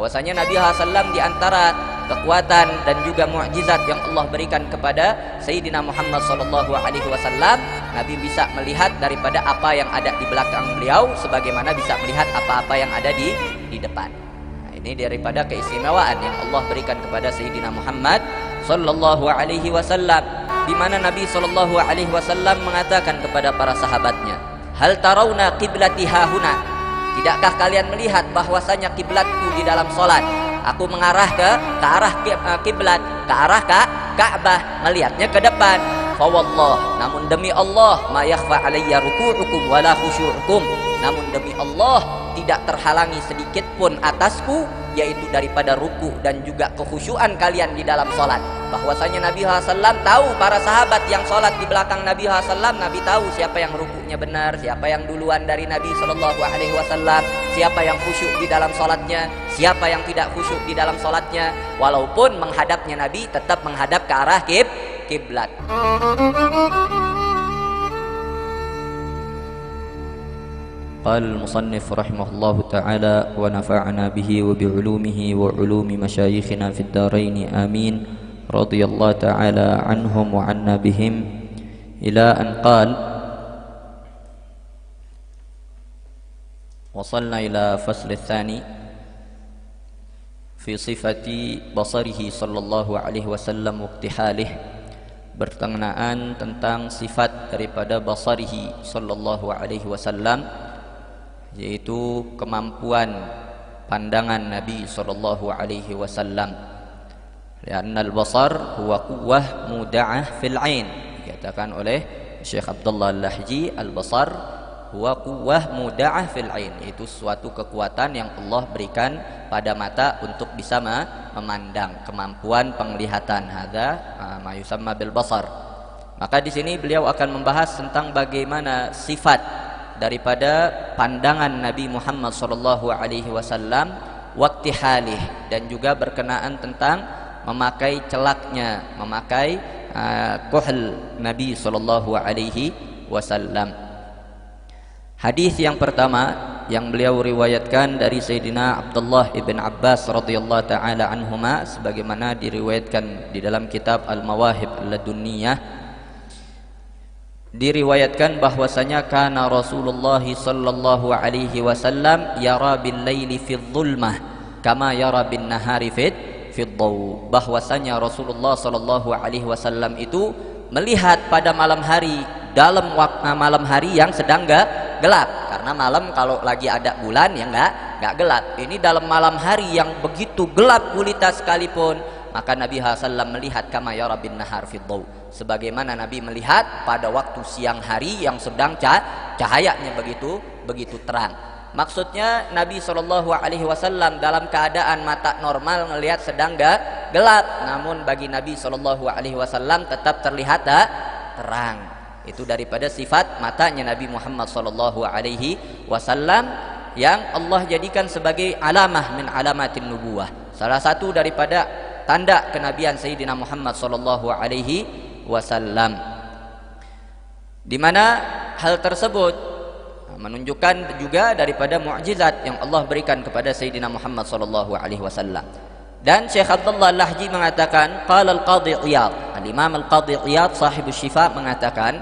Bahwasanya Nabi SAW di antara kekuatan dan juga mukjizat yang Allah berikan kepada Sayyidina Muhammad SAW, Nabi bisa melihat daripada apa yang ada di belakang beliau sebagaimana bisa melihat apa-apa yang ada di depan. Nah, ini daripada keistimewaan yang Allah berikan kepada Sayyidina Muhammad SAW, di mana Nabi SAW mengatakan kepada para sahabatnya, hal tarawna qiblati hahuna, tidakkah kalian melihat bahwasanya kiblatku di dalam solat? Aku mengarah ke arah kiblat, ke arah Ka'bah, melihatnya ke depan. Fawallah, namun demi Allah, ma yakhfa alayya ruku'ukum wala khusyu'ukum, namun demi Allah tidak terhalangi sedikit pun atasku, yaitu daripada ruku dan juga kekhusyuan kalian di dalam solat. Bahwasanya Nabi SAW tahu para sahabat yang solat di belakang Nabi SAW, Nabi tahu siapa yang rukunya benar, siapa yang duluan dari Nabi SAW, siapa yang khusyuk di dalam solatnya, siapa yang tidak khusyuk di dalam solatnya. Walaupun menghadapnya Nabi tetap menghadap ke arah kiblat. قال المصنف رحمه الله تعالى ونفعنا به وبعلومه وعلوم مشايخنا في الدارين آمين رضي الله تعالى عنهم وعنا بهم إلى أن قال وصلنا إلى فصل الثاني في صفة بصره صلى الله عليه وسلم واقتحاله، berkenaan tentang sifat daripada basarihi sallallahu alaihi wasallam, yaitu kemampuan pandangan Nabi sallallahu alaihi wasallam. Karena al-basar huwa quwwah muda'ah fil 'ain, dikatakan oleh Syekh Abdullah Al-Lahji, al-basar huwa quwwah muda'ah fil 'ain, itu suatu kekuatan yang Allah berikan pada mata untuk bisa memandang, kemampuan penglihatan. Hadza ma yusamma bil basar. Maka di sini beliau akan membahas tentang bagaimana sifat daripada pandangan Nabi Muhammad sallallahu alaihi wasallam, waqtihalih, dan juga berkenaan tentang memakai celaknya, memakai kuhl Nabi sallallahu alaihi wasallam. Hadis yang pertama yang beliau riwayatkan dari Sayyidina Abdullah ibn Abbas radhiyallahu taala anhuma, sebagaimana diriwayatkan di dalam kitab Al-Mawahib Ladunniyah, diriwayatkan bahwasanya kana Rasulullah sallallahu alaihi wasallam yara bil laili fi dhulmah kama yara bin nahari fi dhaw, bahwasanya Rasulullah sallallahu alaihi wasallam itu melihat pada malam hari dalam waktu malam hari yang sedang gelap, karena malam kalau lagi ada bulan ya enggak gelap. Ini dalam malam hari yang begitu gelap gulita sekalipun, maka Nabi SAW melihat kama yara bin nahar fi dhaw, sebagaimana Nabi melihat pada waktu siang hari yang sedang cahayanya begitu terang. Maksudnya Nabi SAW dalam keadaan mata normal melihat sedang gelap, namun bagi Nabi SAW tetap terlihat terang. Itu daripada sifat matanya Nabi Muhammad SAW yang Allah jadikan sebagai alamah min alamatin nubuwah, salah satu daripada tanda kenabian Sayyidina Muhammad sallallahu alaihi wasallam, di mana hal tersebut menunjukkan juga daripada mukjizat yang Allah berikan kepada Sayyidina Muhammad sallallahu alaihi wasallam. Dan Syekh Abdullah Al-Lahji mengatakan, qala al-Qadhi Iyad, al-Imam al-Qadhi Iyad sahibus Syifa mengatakan,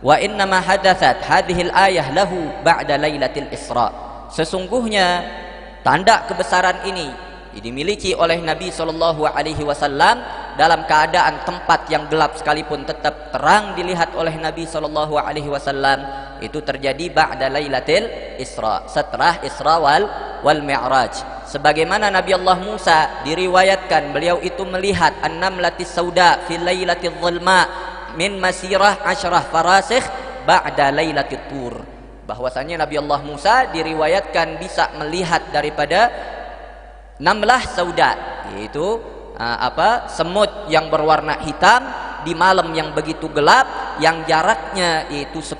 wa inna ma hadathat hadhihi al-ayah lahu ba'da lailatul Isra, sesungguhnya tanda kebesaran ini dimiliki oleh Nabi sallallahu alaihi wasallam dalam keadaan tempat yang gelap sekalipun tetap terang dilihat oleh Nabi sallallahu alaihi wasallam, itu terjadi ba'da lailatul Isra, setelah Isra wal Mi'raj. Sebagaimana Nabi Allah Musa diriwayatkan beliau itu melihat an-namlatis sauda fi lailatil dhulma min masirah 10 farasikh ba'da lailatit tur, bahwasanya Nabi Allah Musa diriwayatkan bisa melihat daripada namlah sauda, yaitu semut yang berwarna hitam di malam yang begitu gelap, yang jaraknya yaitu 10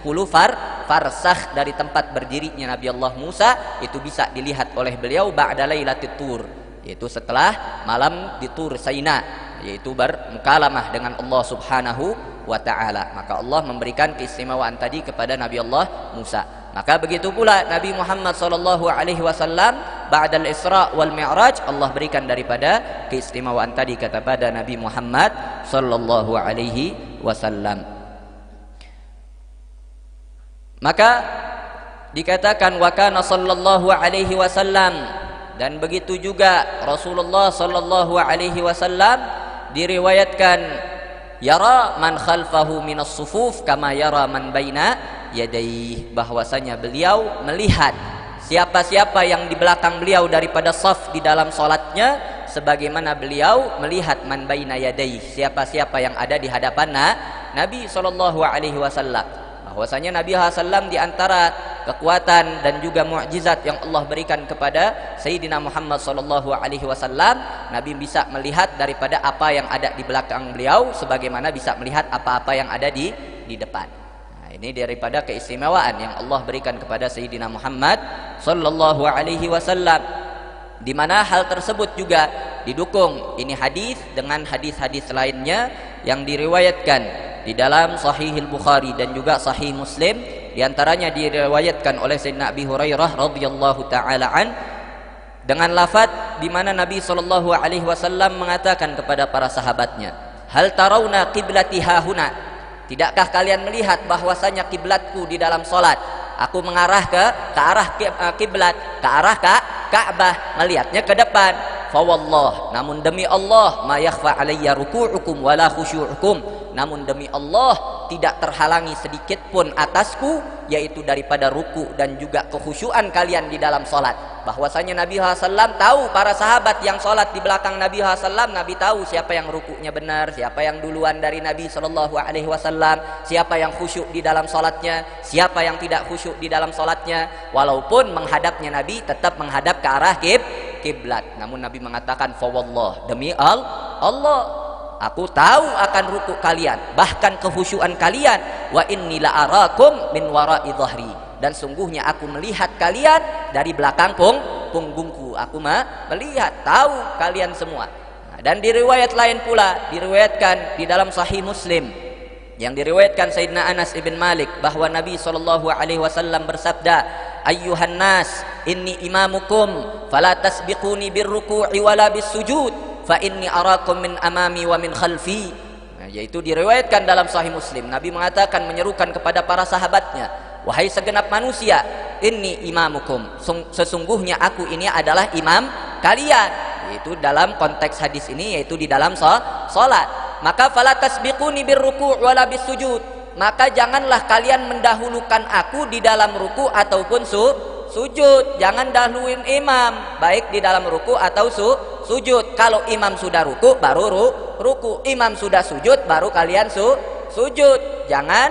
farsakh dari tempat berdirinya Nabi Allah Musa, itu bisa dilihat oleh beliau ba'da lailatit tur, yaitu setelah malam di Tur Saina, yaitu bermukalamah dengan Allah Subhanahu wa ta'ala. Maka Allah memberikan keistimewaan tadi kepada Nabi Allah Musa. Maka begitu pula Nabi Muhammad sallallahu alaihi wasallam ba'dal Isra wal Mi'raj, Allah berikan daripada keistimewaan tadi kata pada Nabi Muhammad sallallahu alaihi wasallam. Maka dikatakan wa kana sallallahu alaihi wasallam, dan begitu juga Rasulullah sallallahu alaihi wasallam diriwayatkan yara man khalfahu minas sufuf kama yara man baina yadayhi, bahwasanya beliau melihat siapa-siapa yang di belakang beliau daripada saf di dalam salatnya sebagaimana beliau melihat man baina yadayhi, siapa-siapa yang ada di hadapan Nabi sallallahu alaihi wasallam. Bahwasanya Nabi SAW di antara kekuatan dan juga mukjizat yang Allah berikan kepada Sayyidina Muhammad sallallahu alaihi wasallam, Nabi bisa melihat daripada apa yang ada di belakang beliau sebagaimana bisa melihat apa-apa yang ada di depan. Nah, ini daripada keistimewaan yang Allah berikan kepada Sayyidina Muhammad sallallahu alaihi wasallam, di mana hal tersebut juga didukung ini hadis dengan hadis-hadis lainnya yang diriwayatkan di dalam Sahih Al-Bukhari dan juga Sahih Muslim. Di antaranya diriwayatkan oleh Sayyidina Abi Hurairah radhiyallahu taala an dengan lafaz di mana Nabi sallallahu alaihi wasallam mengatakan kepada para sahabatnya, "Hal tarawna qiblati hahuna?" Tidakkah kalian melihat bahwasanya kiblatku di dalam salat? Aku mengarah ke arah kiblat, ke arah Ka'bah, melihatnya ke depan. Fa wallah, namun demi Allah, ma yakhfa alayya ruku'ukum wala khusyu'ukum, namun demi Allah tidak terhalangi sedikit pun atasku, yaitu daripada ruku dan juga kekhusyuan kalian di dalam salat. Bahwasanya Nabi SAW tahu para sahabat yang salat di belakang Nabi SAW, Nabi tahu siapa yang rukunya benar, siapa yang duluan dari Nabi SAW, siapa yang khusyuk di dalam salatnya, siapa yang tidak khusyuk di dalam salatnya. Walaupun menghadapnya Nabi tetap menghadap ke arah kiblat, namun Nabi mengatakan fa wallah, demi Allah, aku tahu akan ruku kalian, bahkan kekhusyuan kalian. Wa inni la arakum min wara'i dhahri, dan sungguhnya aku melihat kalian dari belakang punggungku. Aku melihat, tahu kalian semua. Nah, dan di riwayat lain pula diriwayatkan di dalam Sahih Muslim yang diriwayatkan Sayyidina Anas ibn Malik bahwa Nabi sallallahu alaihi wasallam bersabda, ayyuhan nas inni imamukum fala tasbiquni birruku'i wala bissujud fa inni arakum min amami wa min khalfi. Nah, yaitu diriwayatkan dalam Sahih Muslim, Nabi mengatakan, menyerukan kepada para sahabatnya, wahai segenap manusia, inni imamukum, sesungguhnya aku ini adalah imam kalian. Yaitu dalam konteks hadis ini, yaitu di dalam salat. Maka fala tasbiquni birruku' wala bissujud, maka janganlah kalian mendahulukan aku di dalam ruku ataupun sujud. Jangan dahuluin imam, baik di dalam ruku atau sujud. Kalau imam sudah ruku baru ruku, imam sudah sujud baru kalian sujud. Jangan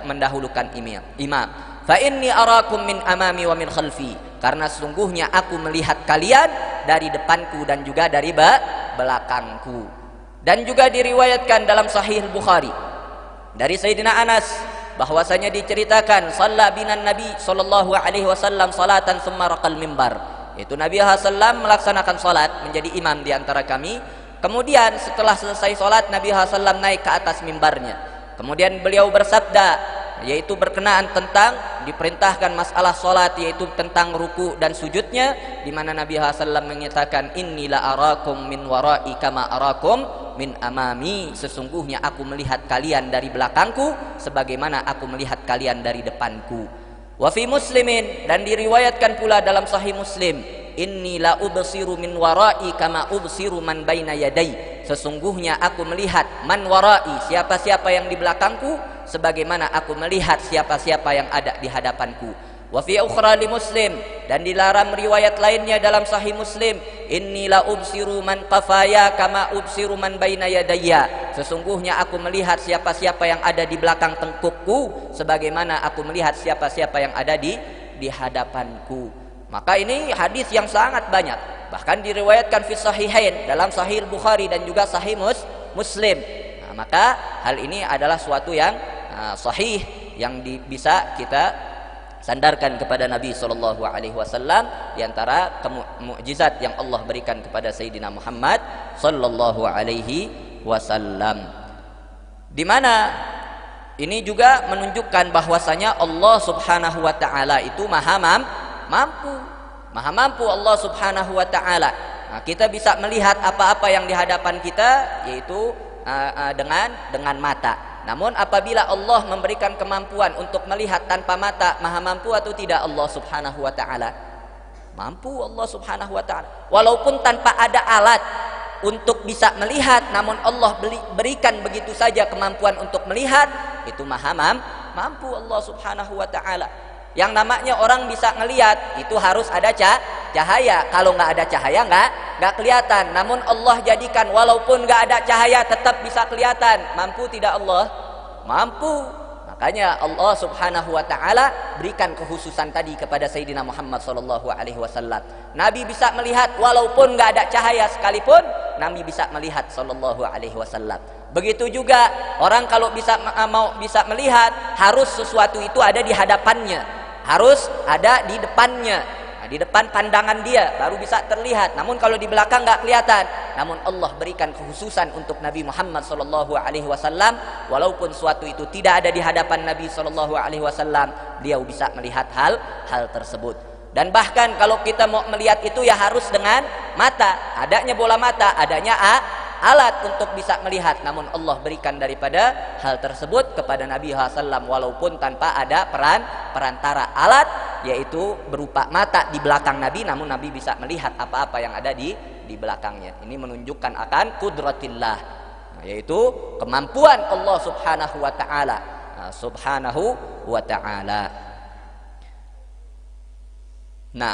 mendahulukan imam. Fa inni arakum min amami wa min khalfi, karena sesungguhnya aku melihat kalian dari depanku dan juga dari belakangku. Dan juga diriwayatkan dalam Sahih Al-Bukhari dari Sayyidina Anas bahwasanya diceritakan shalla binan Nabi sallallahu alaihi wasallam salatan tsumma raqal mimbar. Itu Nabi sallallahu melaksanakan salat menjadi imam di antara kami. Kemudian setelah selesai salat Nabi sallallahu naik ke atas mimbarnya. Kemudian beliau bersabda, yaitu berkenaan tentang diperintahkan masalah salat, yaitu tentang ruku dan sujudnya, di mana Nabi sallallahu menyatakan, inni la arakum min wara'i kama arakum min amami, sesungguhnya aku melihat kalian dari belakangku sebagaimana aku melihat kalian dari depanku. Wa fi Muslimin, dan diriwayatkan pula dalam Sahih Muslim, inni la ubsiru min wara'i kama ubsiru man baina yadai, sesungguhnya aku melihat man wara'i, siapa-siapa yang di belakangku sebagaimana aku melihat siapa-siapa yang ada di hadapanku. Wa fi ukhra li Muslim, dan dilarang riwayat lainnya dalam Sahih Muslim, inni la ubsiru man qafaya kama ubsiru man baina yadayya, sesungguhnya aku melihat siapa-siapa yang ada di belakang tengkukku sebagaimana aku melihat siapa-siapa yang ada di hadapanku. Maka ini hadis yang sangat banyak, bahkan diriwayatkan fi sahihain dalam Sahih Bukhari dan juga Sahih Muslim. Nah, maka hal ini adalah suatu yang sahih yang bisa kita sandarkan kepada Nabi sallallahu alaihi wasallam, di antara mukjizat yang Allah berikan kepada Sayyidina Muhammad sallallahu alaihi wasallam. Di mana ini juga menunjukkan bahwasanya Allah Subhanahu wa taala itu maha mampu. Maha mampu Allah Subhanahu wa taala. Nah, kita bisa melihat apa-apa yang di hadapan kita, yaitu dengan mata. Namun apabila Allah memberikan kemampuan untuk melihat tanpa mata, maha mampu atau tidak Allah Subhanahu wa taala? Mampu Allah Subhanahu wa taala. Walaupun tanpa ada alat untuk bisa melihat, namun Allah berikan begitu saja kemampuan untuk melihat, itu maha mampu Allah Subhanahu wa taala. Yang namanya orang bisa ngelihat itu harus ada cahaya. Kalau nggak ada cahaya nggak kelihatan. Namun Allah jadikan walaupun nggak ada cahaya tetap bisa kelihatan. Mampu tidak Allah? Mampu. Makanya Allah Subhanahu wa taala berikan kekhususan tadi kepada Sayyidina Muhammad sallallahu alaihi wasallam. Nabi bisa melihat walaupun nggak ada cahaya sekalipun, Nabi bisa melihat sallallahu alaihi wasallam. Begitu juga orang kalau mau bisa melihat, harus sesuatu itu ada di hadapannya. Harus ada di depannya, di depan pandangan dia baru bisa terlihat. Namun kalau di belakang nggak kelihatan. Namun Allah berikan kekhususan untuk Nabi Muhammad sallallahu alaihi wasallam, walaupun suatu itu tidak ada di hadapan Nabi sallallahu alaihi wasallam, beliau bisa melihat hal tersebut. Dan bahkan kalau kita mau melihat itu ya harus dengan mata, adanya bola mata, adanya alat untuk bisa melihat. Namun Allah berikan daripada hal tersebut kepada Nabi SAW walaupun tanpa ada perantara alat, yaitu berupa mata di belakang Nabi, namun Nabi bisa melihat apa-apa yang ada di belakangnya. Ini menunjukkan akan kudratillah, yaitu kemampuan Allah Subhanahu wa taala. Subhanahu wa taala. Nah,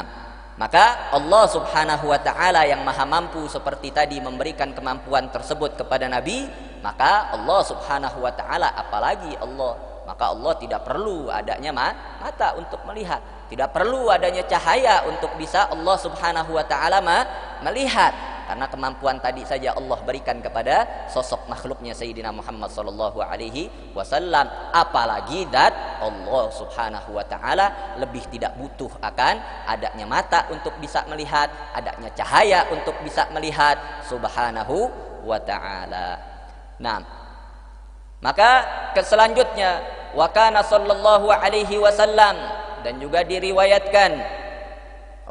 maka Allah Subhanahu wa taala yang maha mampu seperti tadi memberikan kemampuan tersebut kepada Nabi, maka Allah Subhanahu wa taala apalagi Allah, maka Allah tidak perlu adanya mata untuk melihat, tidak perlu adanya cahaya untuk bisa Allah Subhanahu wa taala melihat, karena kemampuan tadi saja Allah berikan kepada sosok makhluknya Sayyidina Muhammad sallallahu alaihi wasallam. Apalagi zat Allah Subhanahu wa taala lebih tidak butuh akan adanya mata untuk bisa melihat, adanya cahaya untuk bisa melihat Subhanahu wa taala. Nah, maka selanjutnya wa kana sallallahu alaihi wasallam, dan juga diriwayatkan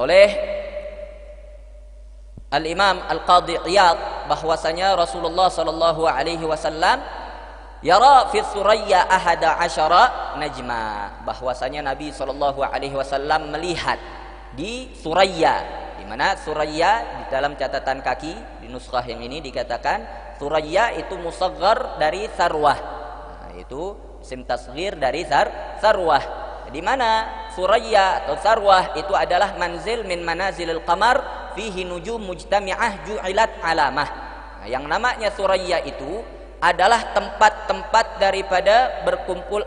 oleh Al-Imam Al-Qadhi Iyad bahwasanya Rasulullah sallallahu alaihi wasallam yara fi Suraya ahada asyara najma, bahwasanya Nabi sallallahu alaihi wasallam melihat di Suraya, di mana Suraya di dalam catatan kaki di nuskhah yang ini dikatakan Suraya itu musaghar dari sarwah, itu isim tasghir dari sarwah, di mana Suraya atau sarwah itu adalah manzil min manazilil qamar fihi nujum mujtami'ah ju'ilat alamah. Nah, yang namanya Suraya itu adalah tempat-tempat daripada berkumpul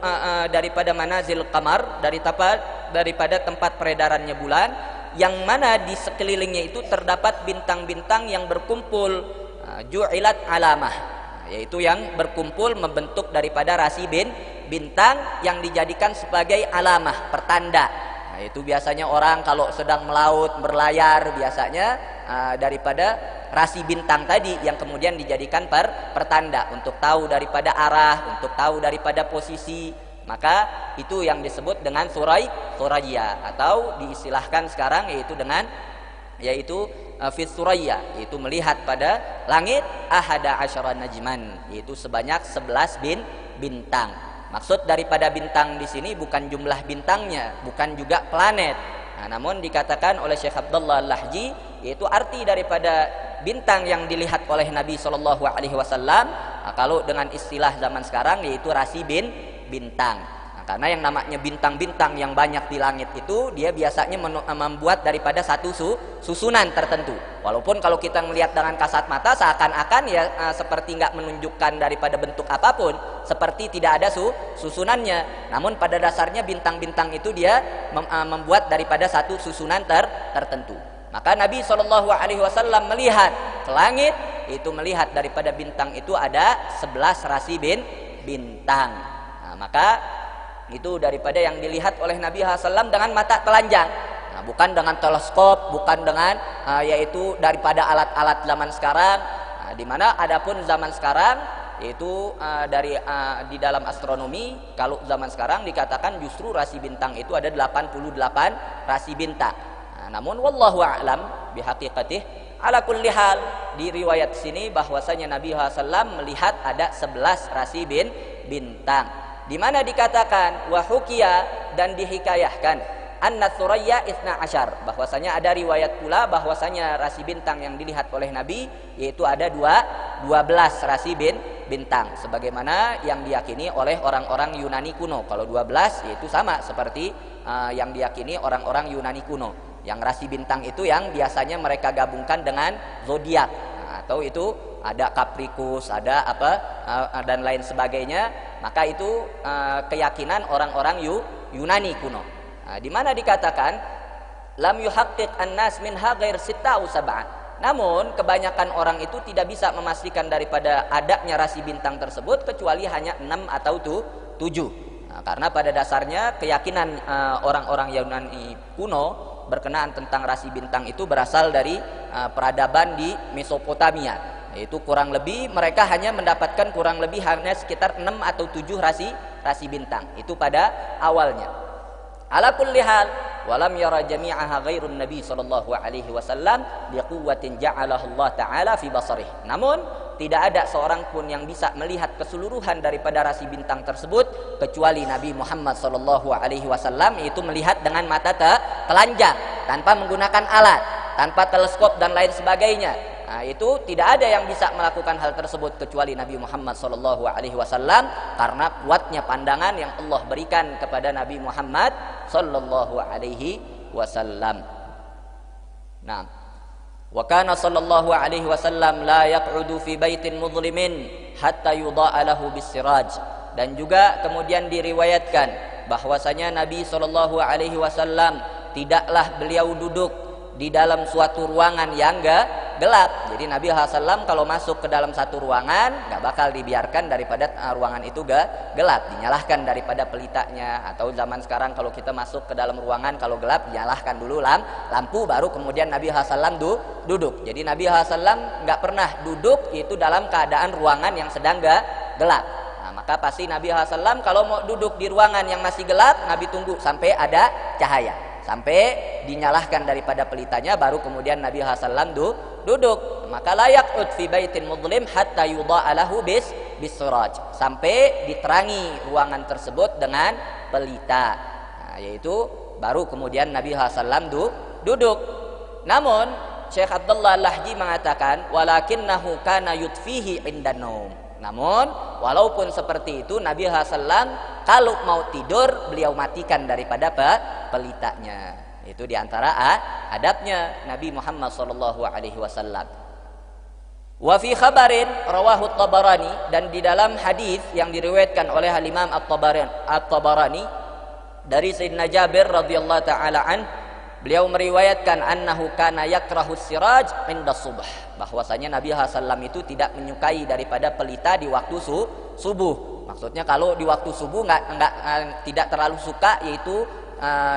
daripada manazil qamar, daripada tempat peredarannya bulan, yang mana di sekelilingnya itu terdapat bintang-bintang yang berkumpul, ju'ilat alamah, yaitu yang berkumpul membentuk daripada rasi bintang yang dijadikan sebagai alamah, pertanda. Nah, itu biasanya orang kalau sedang melaut berlayar biasanya daripada rasi bintang tadi yang kemudian dijadikan pertanda untuk tahu daripada arah, untuk tahu daripada posisi. Maka itu yang disebut dengan Suraya, atau diistilahkan sekarang yaitu fi Suraya, yaitu melihat pada langit ahada asyara najman, yaitu sebanyak 11 bintang. Maksud daripada bintang di sini bukan jumlah bintangnya, bukan juga planet. Nah, namun dikatakan oleh Syekh Abdullah Al-Lahji, yaitu arti daripada bintang yang dilihat oleh Nabi Shallallahu Alaihi Wasallam. Kalau dengan istilah zaman sekarang yaitu rasi bintang. Nah, karena yang namanya bintang-bintang yang banyak di langit itu dia biasanya membuat daripada satu susunan tertentu. Walaupun kalau kita melihat dengan kasat mata seakan-akan ya seperti nggak menunjukkan daripada bentuk apapun, seperti tidak ada susunannya. Namun pada dasarnya bintang-bintang itu dia membuat daripada satu susunan tertentu. Maka Nabi Shallallahu Alaihi Wasallam melihat ke langit, itu melihat daripada bintang itu ada 11 rasi bintang. Nah, maka itu daripada yang dilihat oleh Nabi SAW dengan mata telanjang. Nah, bukan dengan teleskop, bukan dengan yaitu daripada alat-alat zaman sekarang. Nah, di mana adapun zaman sekarang yaitu di dalam astronomi kalau zaman sekarang dikatakan justru rasi bintang itu ada 88 rasi bintang. Namun wallahu a'lam bihaqiqatih. Ala kulli hal, di riwayat sini bahwasanya Nabi SAW melihat ada 11 rasi bintang. Di mana dikatakan wa hukiya, dan dihikayahkan anna Thuraya isna asyar, bahwasanya ada riwayat pula bahwasanya rasi bintang yang dilihat oleh Nabi yaitu ada 12 rasi bintang, sebagaimana yang diyakini oleh orang-orang Yunani kuno. Kalau 12 yaitu sama seperti yang diyakini orang-orang Yunani kuno. Yang rasi bintang itu yang biasanya mereka gabungkan dengan zodiak, atau itu ada Capricorn, ada apa dan lain sebagainya. Maka itu keyakinan orang-orang Yunani kuno. Di mana dikatakan lam yuhaqqiq an-nas minha ghair sitta aw sab'ah. Namun kebanyakan orang itu tidak bisa memastikan daripada adanya rasi bintang tersebut kecuali hanya 6 atau 7. Karena pada dasarnya keyakinan orang-orang Yunani kuno berkenaan tentang rasi bintang itu berasal dari peradaban di Mesopotamia. Yaitu kurang lebih mereka hanya mendapatkan kurang lebih hanya sekitar 6 atau 7 rasi bintang. Itu pada awalnya. Ala kulli hal, walam yara jami'aha ghairun nabi sallallahu alaihi wasallam biquwwatin ja'alahu Allah taala fi basarih. Namun tidak ada seorang pun yang bisa melihat keseluruhan daripada rasi bintang tersebut kecuali Nabi Muhammad sallallahu alaihi wasallam, yaitu melihat dengan mata telanjang tanpa menggunakan alat, tanpa teleskop dan lain sebagainya. Itu tidak ada yang bisa melakukan hal tersebut kecuali Nabi Muhammad sallallahu alaihi wasallam, karena kuatnya pandangan yang Allah berikan kepada Nabi Muhammad sallallahu alaihi wasallam. Nah, wa kana sallallahu alaihi wasallam la yaq'udu fi baitin mudhlimin hatta yudha'a lahu bisiraj. Dan juga kemudian diriwayatkan bahwasanya Nabi sallallahu alaihi wasallam tidaklah beliau duduk di dalam suatu ruangan yang gelap. Jadi Nabi SAW kalau masuk ke dalam satu ruangan gak bakal dibiarkan daripada ruangan itu gelap, dinyalahkan daripada pelitanya. Atau zaman sekarang kalau kita masuk ke dalam ruangan kalau gelap dinyalahkan dulu lampu baru kemudian Nabi SAW duduk. Jadi Nabi SAW gak pernah duduk itu dalam keadaan ruangan yang sedang gelap. Maka pasti Nabi SAW kalau mau duduk di ruangan yang masih gelap, Nabi tunggu sampai ada cahaya, sampai dinyalahkan daripada pelitanya, baru kemudian Nabi SAW duduk. Maka layak ud fi baitin mudlim hatta yudha'a lahu bisiraj, sampai diterangi ruangan tersebut dengan pelita. Yaitu baru kemudian Nabi SAW duduk. Namun Syekh Abdullah Al-Lahji mengatakan walakinnahu kana yutfihi indan naum. Namun walaupun seperti itu Nabi SAW kalau mau tidur beliau matikan daripada pelitanya. Itu diantara adabnya Nabi Muhammad sallallahu alaihi wasallam. Wa fi khabarin rawahu at-Tabarani, dan di dalam hadis yang diriwayatkan oleh Imam at-Tabarani dari Sayyidina Jabir radhiyallahu taala an, beliau meriwayatkan annahu kana yakrahu siraj inda subh, bahwasanya Nabi SAW itu tidak menyukai daripada pelita di waktu subuh. Maksudnya kalau di waktu subuh tidak terlalu suka, yaitu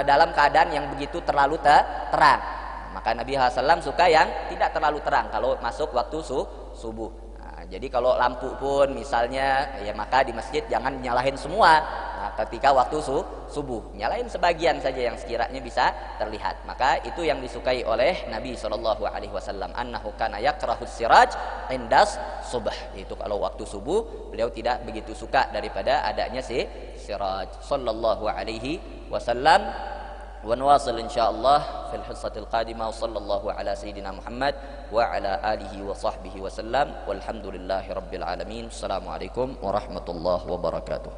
dalam keadaan yang begitu terlalu terang. Maka Nabi SAW suka yang tidak terlalu terang kalau masuk waktu subuh. Jadi kalau lampu pun misalnya ya maka di masjid jangan nyalahin semua ketika waktu subuh. Nyalain sebagian saja yang sekiranya bisa terlihat. Maka itu yang disukai oleh Nabi SAW. Annahu kana yakrahus siraj indas subh. Itu kalau waktu subuh beliau tidak begitu suka daripada adanya siraj. Sallallahu alaihi wasallam. ونواصل إن شاء الله في الحصة القادمة وصلى الله على سيدنا محمد وعلى آله وصحبه وسلم والحمد لله رب العالمين. السلام عليكم ورحمة الله وبركاته.